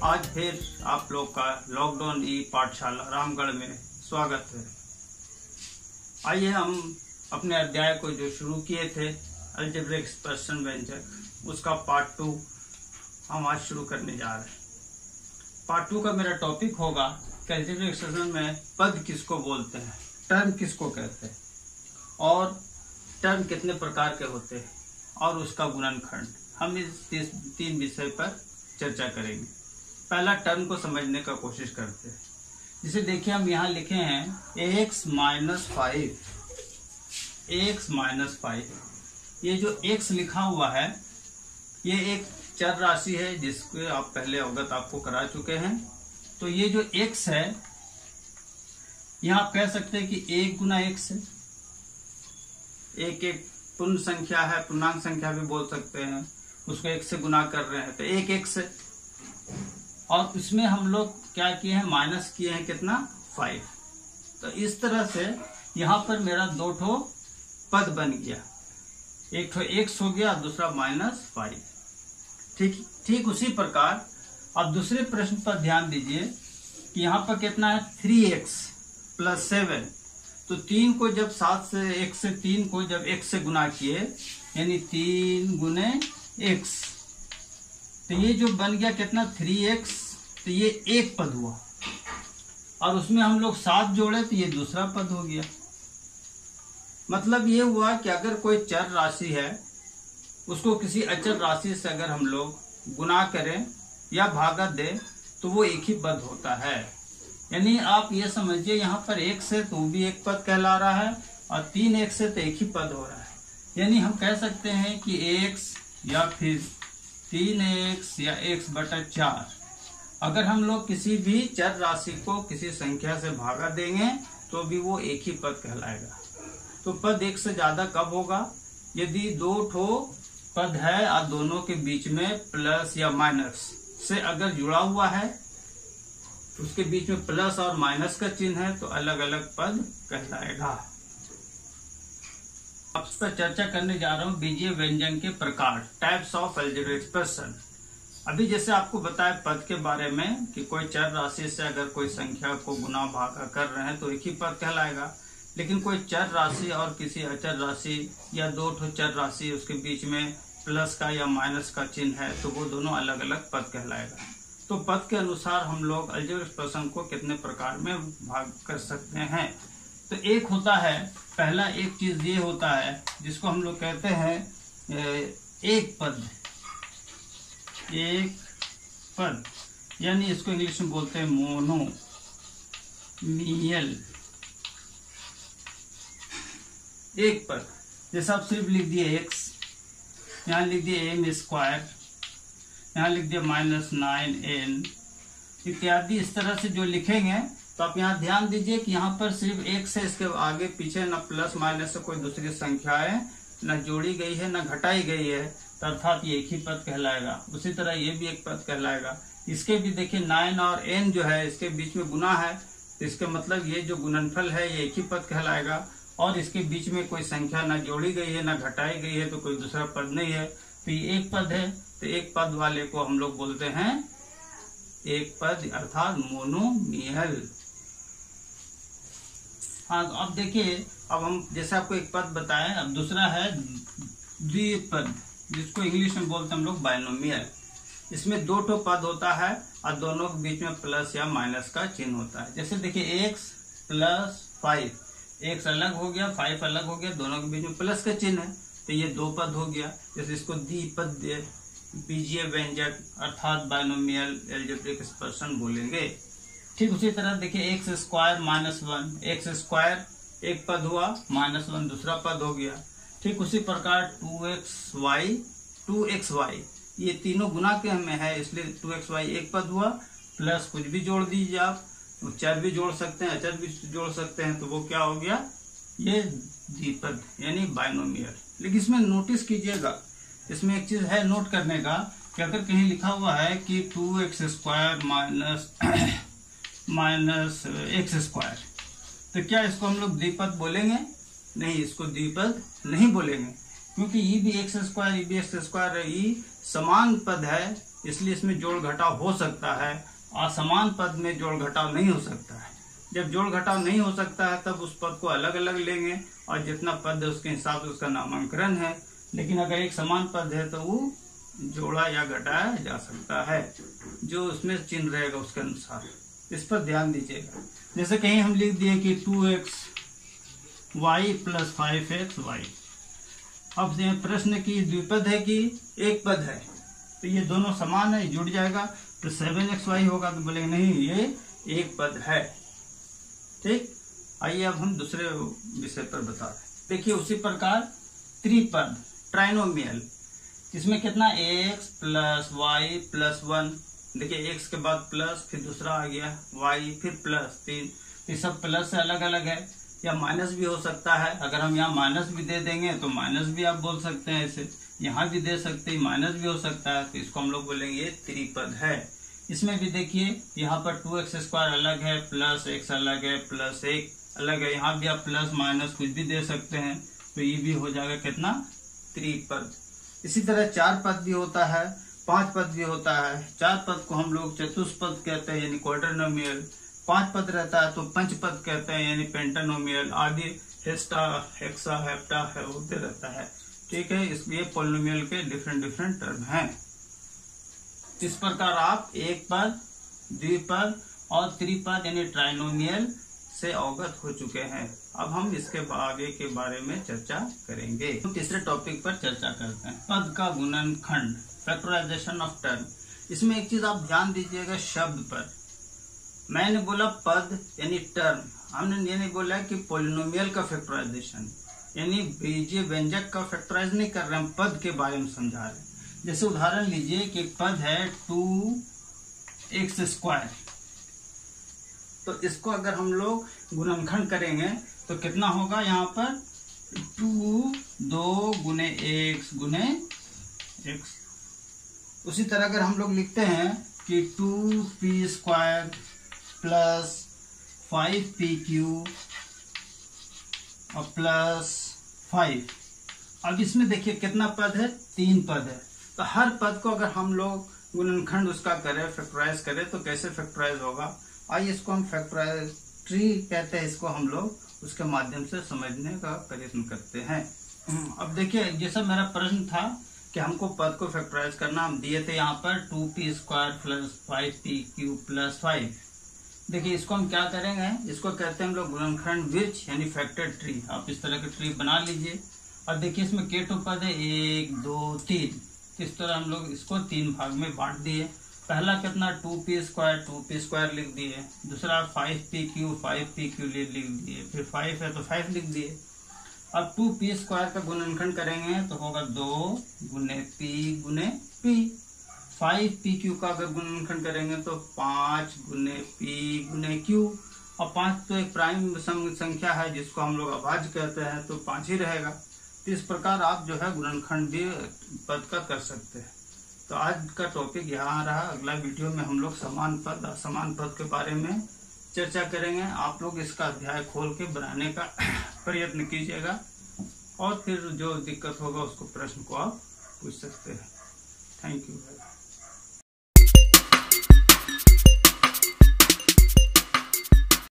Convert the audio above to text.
आज फिर आप लोग का लॉकडाउन ई पाठशाला रामगढ़ में स्वागत है। आइए हम अपने अध्याय को जो शुरू किए थे अलजेब्रिक एक्सप्रेशन व्यंजक, उसका पार्ट 2 हम आज शुरू करने जा रहे हैं। पार्ट 2 का मेरा टॉपिक होगा कि अलजेब्रिक एक्सप्रेशन में पद किसको बोलते हैं, टर्म किसको कहते हैं और टर्म कितने प्रकार के होते हैं और उसका गुणनखंड। हम इस 3 विषय पर चर्चा करेंगे। पहला टर्म को समझने का कोशिश करते हैं। जिसे देखिए हम यहाँ लिखे हैं x माइनस 5। ये जो x लिखा हुआ है ये एक चर राशि है जिसके आप पहले अवगत आपको करा चुके हैं। तो ये जो x है यहाँ आप कह सकते हैं कि 1 गुना x है। एक पूर्ण संख्या है, पूर्णांक संख्या भी बोल सकते हैं, उसको 1 से गुना कर रहे हैं तो 1x है। और इसमें हम लोग क्या किए हैं, माइनस किए हैं कितना, 5। तो इस तरह से यहाँ पर मेरा 2 ठो पद बन गया, एक ठो x हो गया, दूसरा -5। ठीक उसी प्रकार अब दूसरे प्रश्न पर ध्यान दीजिए कि यहाँ पर कितना है, 3x + 7। तो 3 को जब 7 से 1 से 3 को जब 1 से गुना किए यानी 3 गुने x, तो ये जो बन गया कितना, 3x। तो ये एक पद हुआ और उसमें हम लोग 7 जोड़े तो ये दूसरा पद हो गया। मतलब ये हुआ कि अगर कोई चर राशि है उसको किसी अचर राशि से अगर हम लोग गुना करें या भागा दें तो वो एक ही पद होता है। यानी आप ये समझिए यहाँ पर 1 से तो वो भी एक पद कहला रहा है और 3x से तो एक ही पद हो रहा है। यानी हम कह सकते हैं कि x या फिर 3x या x/4 अगर हम लोग किसी भी चर राशि को किसी संख्या से भागा देंगे तो भी वो एक ही पद कहलाएगा। तो पद 1 से ज्यादा कब होगा, यदि 2 ठो पद है और दोनों के बीच में प्लस या माइनस से अगर जुड़ा हुआ है, उसके बीच में प्लस और माइनस का चिन्ह है तो अलग अलग पद कहलाएगा। अब इस पर चर्चा करने जा रहा हूँ बीजीय व्यंजन के प्रकार, टाइप्स ऑफ अलजेब्रिक एक्सप्रेशन। अभी जैसे आपको बताया पद के बारे में कि कोई चर राशि से अगर कोई संख्या को गुना भागा कर रहे हैं तो एक ही पद कहलाएगा। लेकिन कोई चर राशि और किसी अचर राशि या 2 ठो चर राशि उसके बीच में प्लस का या माइनस का चिन्ह है तो वो दोनों अलग अलग पद कहलाएगा। तो पद के अनुसार हम लोग अलजेब्रिक एक्सप्रेशन को कितने प्रकार में भाग कर सकते हैं। तो एक होता है, पहला एक चीज ये होता है जिसको हम लोग कहते हैं एक पद, यानी इसको इंग्लिश में बोलते हैं मोनोमियल। एक पद जैसे आप सिर्फ लिख दिए x, यहाँ लिख दिए m², यहाँ लिख दिया -9n इत्यादि। इस तरह से जो लिखेंगे तो आप यहाँ ध्यान दीजिए कि यहाँ पर सिर्फ एक से इसके आगे पीछे न प्लस माइनस से कोई दूसरी संख्या है, न जोड़ी गई है न घटाई गई है, तो अर्थात ये एक ही पद कहलाएगा। उसी तरह ये भी एक पद कहलाएगा। इसके भी देखिए 9 और n जो है इसके बीच में गुना है तो इसके मतलब ये जो गुणनफल है ये एक ही पद कहलाएगा। और इसके बीच में कोई संख्या न जोड़ी गई है न घटाई गई है तो कोई दूसरा पद नहीं है, तो ये एक पद है। तो एक पद वाले को हम लोग बोलते हैं एक पद अर्थात मोनोमियल। हाँ, तो अब देखिए, अब हम जैसे आपको एक पद बताएं, अब दूसरा है द्विपद जिसको इंग्लिश में बोलते हैं हम लोग बाइनोमियल। इसमें 2 ठो पद होता है और दोनों के बीच में प्लस या माइनस का चिन्ह होता है। जैसे देखिए x + 5, x अलग हो गया 5 अलग हो गया, दोनों के बीच में प्लस का चिन्ह है तो ये 2 पद हो गया। जैसे इसको द्विपद बीजीय व्यंजक अर्थात बाइनोमियल अलजेब्रिक एक्सप्रेशन बोलेंगे। ठीक उसी तरह देखिए x² -1, x² एक पद हुआ, -1 दूसरा पद हो गया। ठीक उसी प्रकार 2xy ये तीनों गुना के में है इसलिए 2xy एक पद हुआ, प्लस कुछ भी जोड़ दीजिए आप, चर भी जोड़ सकते हैं अचर भी जोड़ सकते हैं तो वो क्या हो गया, ये द्विपद यानी बाइनोमियल। लेकिन इसमें नोटिस कीजिएगा, इसमें एक चीज है नोट करने का कि अगर कहीं लिखा हुआ है कि 2x² -x², तो क्या इसको हम लोग द्विपद बोलेंगे? नहीं, इसको द्विपद नहीं बोलेंगे क्योंकि ये भी x² ये भी x² है, ये समान पद है इसलिए इसमें जोड़ घटाव हो सकता है, असमान पद में जोड़ घटाव नहीं हो सकता है। जब जोड़ घटाव नहीं हो सकता है तब उस पद को अलग अलग लेंगे और जितना पद है उसके हिसाब से उसका नामांकन है। लेकिन अगर एक समान पद है तो वो जोड़ा या घटाया जा सकता है, जो उसमें चिन्ह रहेगा उसके अनुसार। इस पर ध्यान दीजिएगा। जैसे कहीं हम लिख दिए कि 2xy + 5xy। अब प्रश्न की द्विपद है कि एक पद है, तो ये दोनों समान है, जुड़ जाएगा। तो 7xy होगा तो बोलेंगे नहीं ये एक पद है। ठीक, आइए अब हम दूसरे विषय पर बता रहे हैं। देखिए उसी प्रकार त्रिपद ट्राइनोमियल, इसमें कितना x + y + 1। देखिए x के बाद प्लस, फिर दूसरा आ गया y, फिर प्लस 3। ये सब प्लस से अलग अलग है, या माइनस भी हो सकता है। अगर हम यहाँ माइनस भी दे देंगे तो माइनस भी आप बोल सकते हैं, ऐसे यहाँ भी दे सकते हैं, माइनस भी हो सकता है। तो इसको हम लोग बोलेंगे ये त्रिपद है। इसमें भी देखिए यहाँ पर 2x² अलग है, प्लस x अलग है, प्लस 1 अलग है। यहाँ भी आप प्लस माइनस कुछ भी दे सकते हैं, तो ये भी हो जाएगा कितना, त्रिपद। इसी तरह 4 पद भी होता है, 5 पद भी होता है। 4 पद को हम लोग चतुष्पद कहते हैं यानी क्वाड्रिनोमियल। 5 पद रहता है तो पंचपद कहते हैं यानी पेंटानोमियल। आदि हेस्टा, हेक्सा, हेप्टा है होते रहता है। ठीक है, इसलिए पॉलिनोमियल के डिफरेंट टर्म हैं। इस प्रकार आप एक पद, द्विपद और त्रिपद यानी ट्राइनोमियल से अवगत हो चुके हैं। अब हम इसके आगे के बारे में चर्चा करेंगे। तो तीसरे टॉपिक पर चर्चा करते हैं, पद का गुणनखंड, फैक्टराइजेशन ऑफ टर्म। इसमें एक चीज आप ध्यान दीजिएगा शब्द पर। मैंने बोला पद यानी टर्म, हमने ये नहीं बोला कि पॉलिनोमियल का फैक्टराइजेशन यानी बीजीय व्यंजक का फैक्टराइज नहीं कर रहे, हम पद के बारे में समझा रहे हैं। जैसे उदाहरण लीजिए कि पद है 2x², तो इसको अगर हम लोग गुणनखंड करेंगे तो कितना होगा, यहाँ पर 2 गुने x गुने x। उसी तरह अगर हम लोग लिखते हैं कि 2p² + 5pq और +5। अब इसमें देखिए कितना पद है, 3 पद है। तो हर पद को अगर हम लोग गुणनखंड उसका करें, फैक्टराइज करें, तो कैसे फैक्टराइज होगा, आइए इसको हम फैक्टराइज ट्री कहते हैं, इसको हम लोग उसके माध्यम से समझने का प्रयत्न करते हैं। अब देखिए जैसा मेरा प्रश्न था कि हमको पद को फैक्टराइज करना, हम दिए थे यहाँ पर 2p² + 5pq + 5। देखिए इसको हम क्या करेंगे, इसको कहते हैं हम लोग गुणनखंड वृक्ष यानी फैक्टर ट्री। आप इस तरह के ट्री बना लीजिए। और देखिए इसमें केटो पद है 1 2 3। इस तरह हम लोग इसको 3 भाग में बांट दिए। पहला कितना 2p² लिख दिए, दूसरा 5pq लिख दिए, फिर 5 है तो 5 लिख दिए। अब 2p² का गुणनखंड करेंगे तो होगा 2 गुने p गुने p। 5pq का अगर गुणनखंड करेंगे तो 5 गुने p गुने q। और 5 तो एक प्राइम संख्या है जिसको हम लोग अभाज्य कहते हैं, तो 5 ही रहेगा। तो इस प्रकार आप जो है गुणनखंड भी पद का कर सकते हैं। तो आज का टॉपिक यहाँ रहा। अगला वीडियो में हम लोग समान पद, असमान पद के बारे में चर्चा करेंगे। आप लोग इसका अध्याय खोल के बनाने का प्रयत्न कीजिएगा और फिर जो दिक्कत होगा उसको प्रश्न को आप पूछ सकते हैं। Thank you.